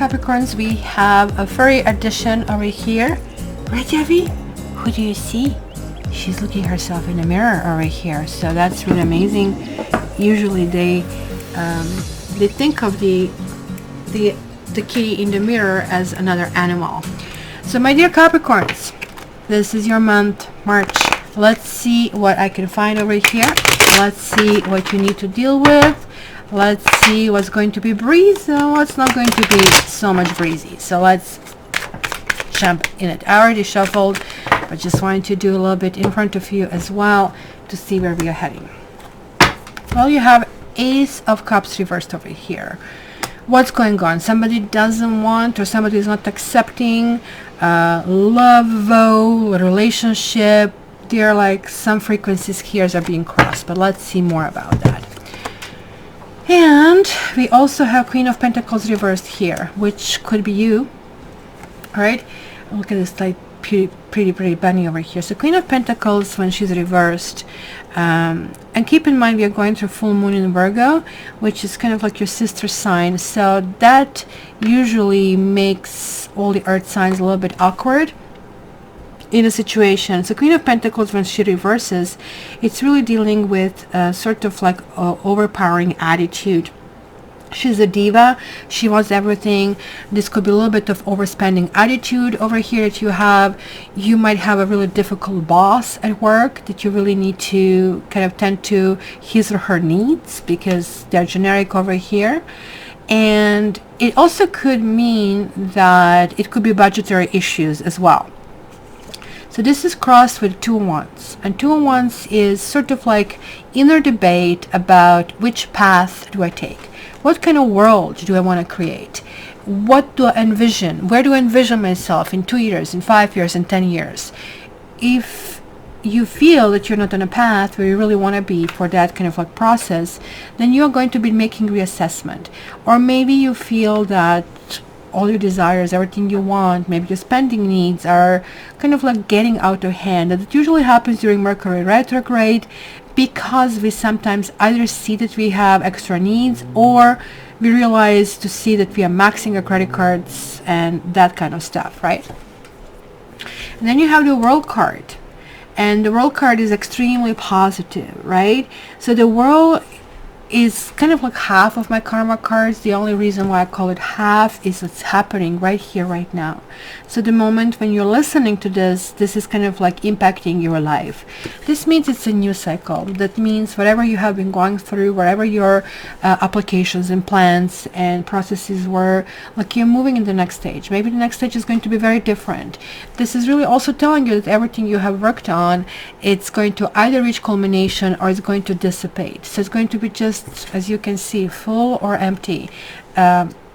Capricorns, we have a furry addition over here. Right, Debbie? Who do you see? She's looking herself in the mirror over here. So that's really amazing. Usually they think of the kitty in the mirror as another animal. So my dear Capricorns, this is your month, March. Let's see what I can find over here. Let's see what you need to deal with. Let's see what's going to be breezy and what's not going to be so much breezy. So let's jump in it. I already shuffled, but just wanted to do a little bit in front of you as well to see where we are heading. Well, you have Ace of Cups reversed over here. What's going on? Somebody doesn't want, or somebody is not accepting love, relationship. There are like some frequencies here are being crossed, but let's see more about that. And we also have Queen of Pentacles reversed here, which could be you. All right, look at this like pretty bunny over here. So Queen of Pentacles, when she's reversed, and keep in mind we are going through full moon in Virgo, which is kind of like your sister sign. So that usually makes all the earth signs a little bit awkward in a situation. So Queen of Pentacles, when she reverses, it's really dealing with sort of like overpowering attitude. She's a diva. She wants everything. This could be a little bit of overspending attitude over here that you have. You might have a really difficult boss at work that you really need to kind of tend to his or her needs because they're generic over here. And it also could mean that it could be budgetary issues as well. So this is crossed with Two of Wands, and Two of Wands is sort of like inner debate about which path do I take, what kind of world do I want to create, what do I envision, where do I envision myself in 2 years, in 5 years, in 10 years. If you feel that you're not on a path where you really want to be for that kind of like process, then you're going to be making reassessment. Or maybe you feel that all your desires, everything you want, maybe your spending needs are kind of like getting out of hand. That usually happens during Mercury retrograde because we sometimes either see that we have extra needs or we realize to see that we are maxing our credit cards and that kind of stuff, right? And then you have the World card, and the World card is extremely positive, right? So the World is kind of like half of my karma cards. The only reason why I call it half is it's happening right here, right now. So the moment when you're listening to this, this is kind of like impacting your life. This means it's a new cycle. That means whatever you have been going through, whatever your applications and plans and processes were, like you're moving in the next stage. Maybe the next stage is going to be very different. This is really also telling you that everything you have worked on, it's going to either reach culmination or it's going to dissipate. So it's going to be just, as you can see, full or empty.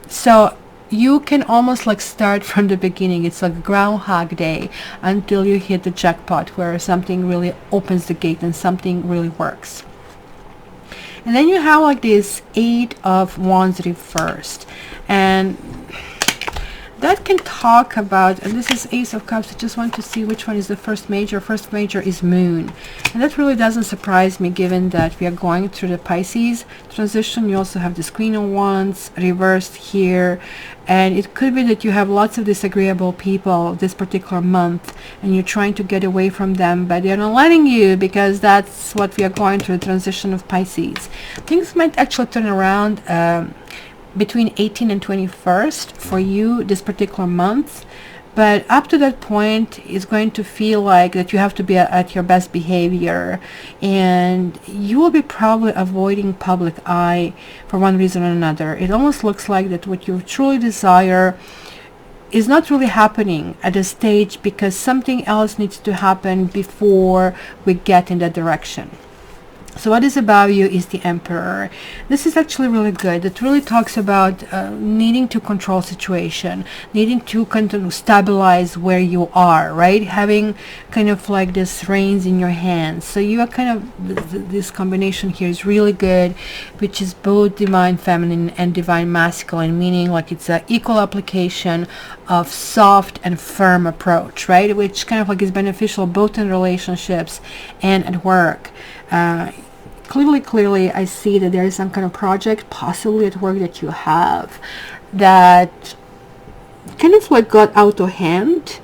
So you can almost like start from the beginning. It's like Groundhog Day until you hit the jackpot where something really opens the gate and something really works. And then you have like this Eight of Wands reversed, and that can talk about, and this is Ace of Cups. I just want to see which one is the first major. First major is Moon, and that really doesn't surprise me given that we are going through the Pisces transition. You also have this Queen of Wands reversed here, and it could be that you have lots of disagreeable people this particular month and you're trying to get away from them, but they're not letting you because that's what we are going through, the transition of Pisces. Things might actually turn around between 18th and 21st for you this particular month, but up to that point it's going to feel like that you have to be at your best behavior, and you will be probably avoiding public eye for one reason or another. It almost looks like that what you truly desire is not really happening at this stage because something else needs to happen before we get in that direction. So what is above you is the Emperor. This is actually really good. It really talks about needing to control situation, needing to kind of stabilize where you are, right? Having kind of like this reins in your hands. So you are kind of, this combination here is really good, which is both divine feminine and divine masculine, meaning like it's an equal application of soft and firm approach, right? Which kind of like is beneficial both in relationships and at work. Clearly I see that there is some kind of project possibly at work that you have that kind of like got out of hand,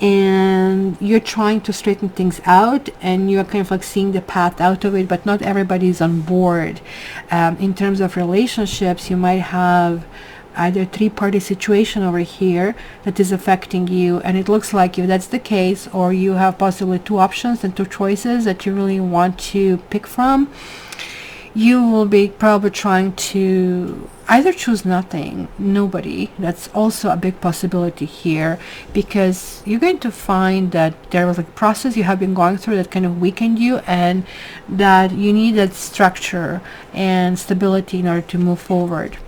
and you're trying to straighten things out, and you're kind of like seeing the path out of it, but not everybody's on board. In terms of relationships, you might have either three-party situation over here that is affecting you, and it looks like if that's the case, or you have possibly two options and two choices that you really want to pick from, you will be probably trying to either choose nothing, nobody. That's also a big possibility here, because you're going to find that there was a process you have been going through that kind of weakened you, and that you need that structure and stability in order to move forward.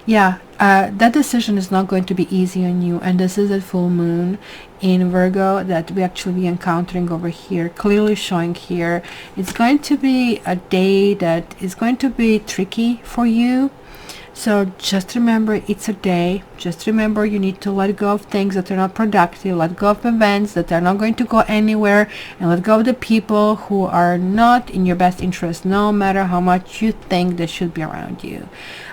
Yeah, that decision is not going to be easy on you, and this is a full moon in Virgo that we actually be encountering over here, clearly showing here. It's going to be a day that is going to be tricky for you. So just remember, it's a day. Just remember, you need to let go of things that are not productive, let go of events that are not going to go anywhere, and let go of the people who are not in your best interest, no matter how much you think they should be around you.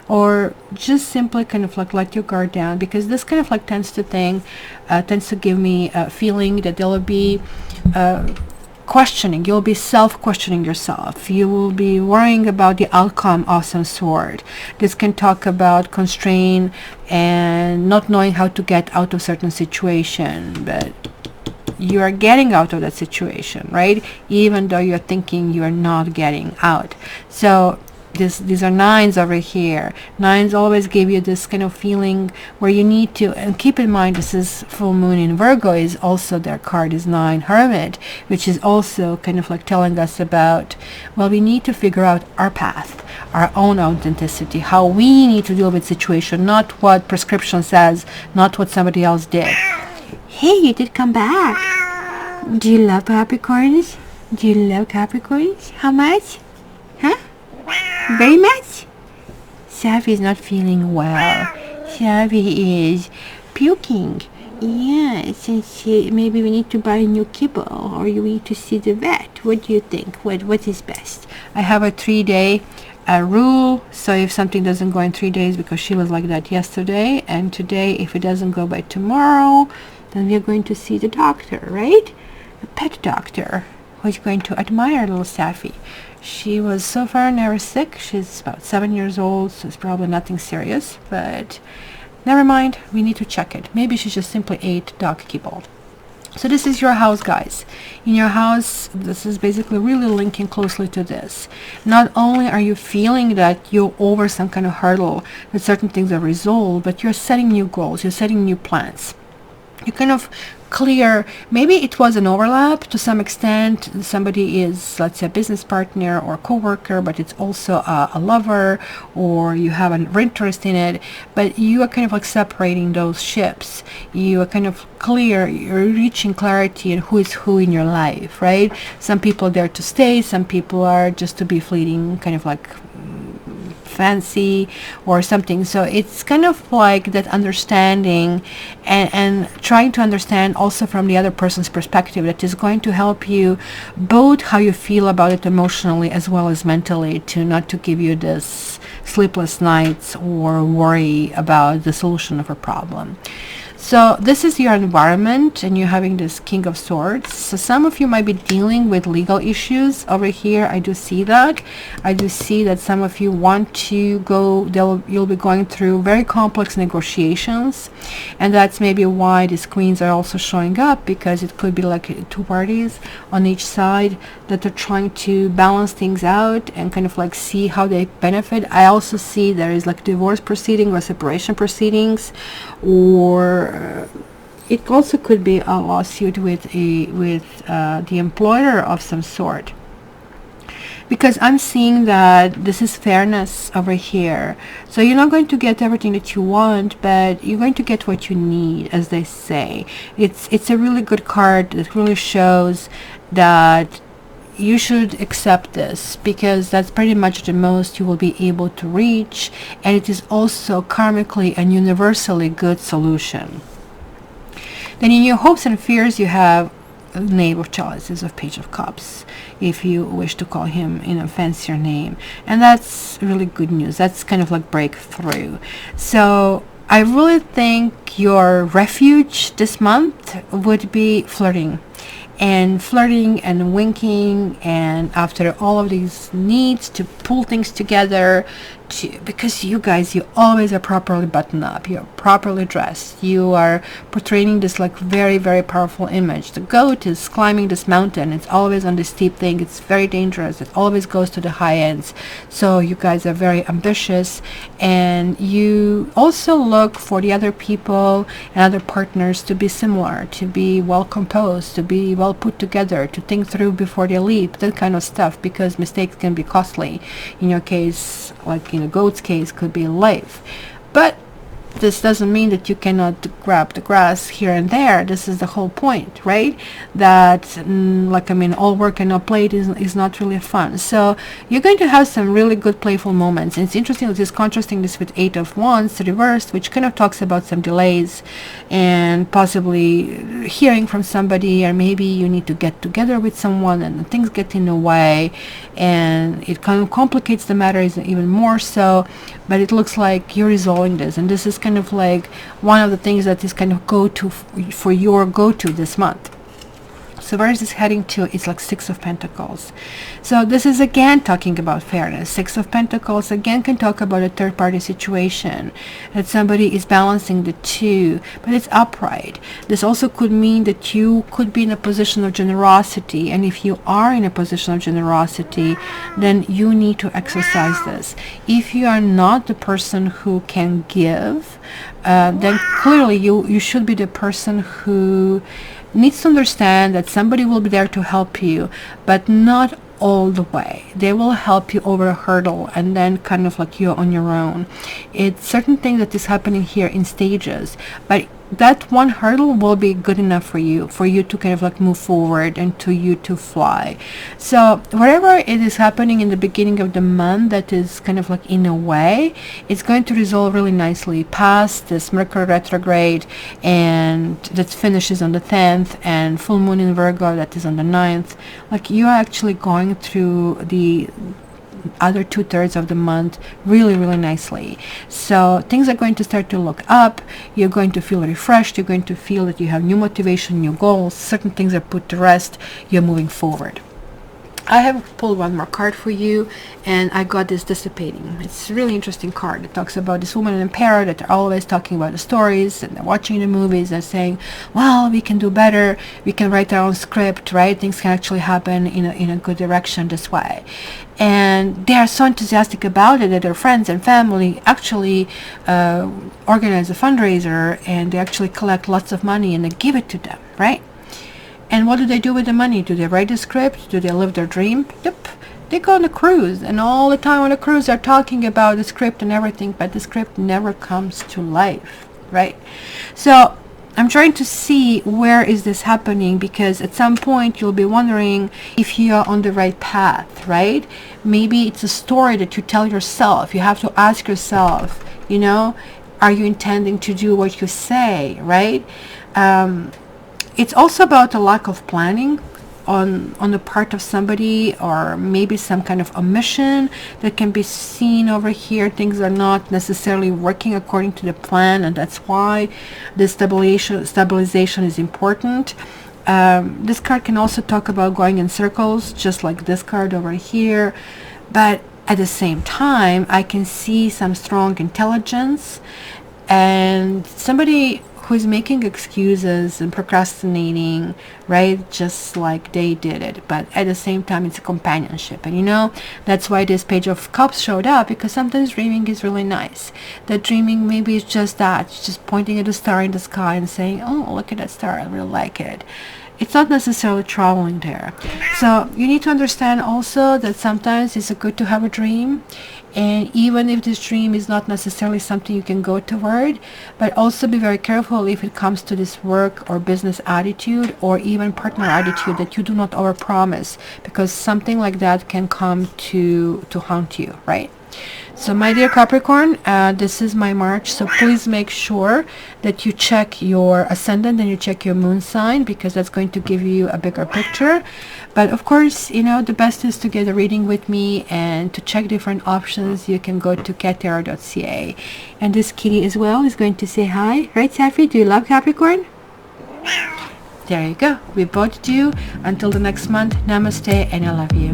Or just simply kind of like let your guard down, because this kind of like tends to give me a feeling that there will be questioning. You'll be self-questioning yourself. You will be worrying about the outcome of some sort. This can talk about constraint and not knowing how to get out of certain situation, but you are getting out of that situation, right? Even though you're thinking you are not getting out. So these are nines over here. Nines always give you this kind of feeling where you need to, and keep in mind this is full moon in Virgo, is also their card is 9 Hermit, which is also kind of like telling us about, well, we need to figure out our path, our own authenticity, how we need to deal with situation, not what prescription says, not what somebody else did. Hey, you did come back. Do you love Capricorns? Do you love Capricorns? How much? Huh? Very much? Sapphie is not feeling well. Sapphie is puking. Yes, and maybe we need to buy a new kibble, or you need to see the vet. What do you think? What is best? I have a 3-day rule, so if something doesn't go in 3 days, because she was like that yesterday and today, if it doesn't go by tomorrow, then we are going to see the doctor, right? A pet doctor who's going to admire little Sapphie. She was so far never sick. She's about 7 years old, so it's probably nothing serious, but never mind, we need to check it. Maybe she just simply ate dog kibble. So this is your house, guys. In your house, this is basically really linking closely to this. Not only are you feeling that you're over some kind of hurdle, that certain things are resolved, but you're setting new goals, you're setting new plans. You kind of clear, maybe it was an overlap to some extent. Somebody is, let's say, a business partner or co-worker, but it's also a lover, or you have an interest in it, but you are kind of like separating those ships. You are kind of clear, you're reaching clarity in who is who in your life, right? Some people are there to stay, some people are just to be fleeting, kind of like fancy or something. So it's kind of like that understanding, and trying to understand also from the other person's perspective, that is going to help you both how you feel about it emotionally as well as mentally, to not to give you this sleepless nights or worry about the solution of a problem. So this is your environment, and you're having this King of Swords. So some of you might be dealing with legal issues over here. I do see that. I do see that some of you want to go, you'll be going through very complex negotiations, and that's maybe why these queens are also showing up, because it could be like two parties on each side that are trying to balance things out and kind of like see how they benefit. I also see there is like divorce proceeding or separation proceedings, or it also could be a lawsuit with the employer of some sort, because I'm seeing that this is fairness over here. So you're not going to get everything that you want, but you're going to get what you need, as they say. It's a really good card that really shows that you should accept this, because that's pretty much the most you will be able to reach, and it is also karmically and universally good solution. Then in your hopes and fears, you have Knave of Chalices, of Page of Cups, if you wish to call him in a fancier name, and that's really good news. That's kind of like breakthrough. So I really think your refuge this month would be flirting. And flirting and winking, and after all of these needs to pull things together, because you guys, you always are properly buttoned up, you're properly dressed, you are portraying this like very, very powerful image. The goat is climbing this mountain, it's always on this steep thing, it's very dangerous, it always goes to the high ends. So you guys are very ambitious, and you also look for the other people and other partners to be similar, to be well composed, to be well put together, to think through before they leap, that kind of stuff, because mistakes can be costly. In your case, like in a goat's case, could be life. But this doesn't mean that you cannot grab the grass here and there. This is the whole point, right? That all work and no play is not really fun. So you're going to have some really good playful moments. And it's interesting that it's contrasting this with 8 of Wands reversed, which kind of talks about some delays and possibly hearing from somebody, or maybe you need to get together with someone and things get in the way, and it kind of complicates the matter even more so. But it looks like you're resolving this, and this is kind of like one of the things that is kind of go-to for your go-to this month. So where is this heading to? It's like 6 of Pentacles. So this is again talking about fairness. 6 of Pentacles again can talk about a third-party situation, that somebody is balancing the two, but it's upright. This also could mean that you could be in a position of generosity, and if you are in a position of generosity, then you need to exercise this. If you are not the person who can give, then clearly you should be the person who needs to understand that somebody will be there to help you, but not all the way. They will help you over a hurdle, and then kind of like you're on your own. It's certain things that is happening here in stages, but that one hurdle will be good enough for you to kind of like move forward and to you to fly. So whatever it is happening in the beginning of the month that is kind of like in a way, it's going to resolve really nicely past this Mercury retrograde, and that finishes on the 10th, and full moon in Virgo that is on the 9th. Like, you are actually going through the other 2/3 of the month really, really nicely. So things are going to start to look up. You're going to feel refreshed. You're going to feel that you have new motivation, new goals. Certain things are put to rest. You're moving forward. I have pulled one more card for you, and I got this dissipating. It's a really interesting card. It talks about this woman and parrot that are always talking about the stories, and they're watching the movies and saying, well, we can do better, we can write our own script, right? Things can actually happen in a good direction this way. And they are so enthusiastic about it that their friends and family actually organize a fundraiser, and they actually collect lots of money and they give it to them, right? And what do they do with the money? Do they write a script? Do they live their dream? Yep. They go on a cruise, and all the time on a cruise they're talking about the script and everything, but the script never comes to life, right? So I'm trying to see where is this happening, because at some point you'll be wondering if you are on the right path, right? Maybe it's a story that you tell yourself. You have to ask yourself, are you intending to do what you say, right? It's also about a lack of planning on the part of somebody, or maybe some kind of omission that can be seen over here. Things are not necessarily working according to the plan, and that's why the stabilization is important. This card can also talk about going in circles, just like this card over here, but at the same time I can see some strong intelligence and somebody who's making excuses and procrastinating, right? Just like they did it. But at the same time, it's a companionship. And that's why this Page of Cups showed up, because sometimes dreaming is really nice. That dreaming maybe is just that, just pointing at a star in the sky and saying, oh, look at that star, I really like it. It's not necessarily traveling there. So you need to understand also that sometimes it's good to have a dream, and even if this dream is not necessarily something you can go toward, but also be very careful if it comes to this work or business attitude or even partner attitude, that you do not overpromise, because something like that can come to haunt you, right? So my dear Capricorn, this is my March, so please make sure that you check your ascendant and you check your moon sign, because that's going to give you a bigger picture. But of course, you know, the best is to get a reading with me, and to check different options you can go to cattarot.ca. And this kitty as well is going to say hi. Right, Sapphie? Do you love Capricorn? There you go. We both do. Until the next month, namaste, and I love you.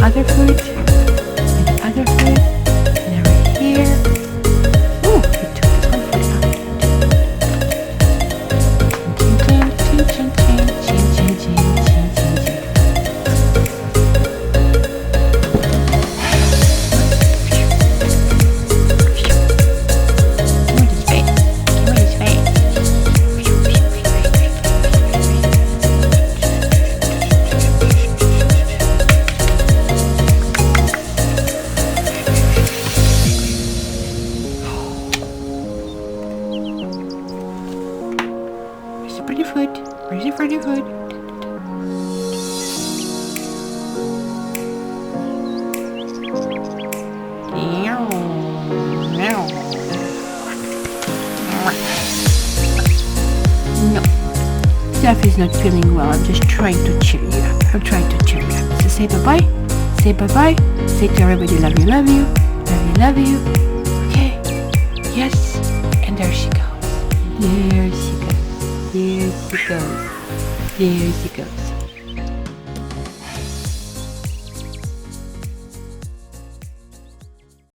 Other foot, and the other foot, and over here. Ooh, he took his one foot out. Chin, chin, chin, chin, chin, chin, chin, chin, chin, chin. Give me his face. Give me his face. Pretty foot. Where's your pretty foot? No. Sapphy's not feeling well. I'm just trying to cheer you up. I'm trying to cheer you up. So say bye-bye. Say bye-bye. Say to everybody, love you, love you. Love you, love you. Okay. Yes. And there she goes. There she goes. There she goes. There she goes.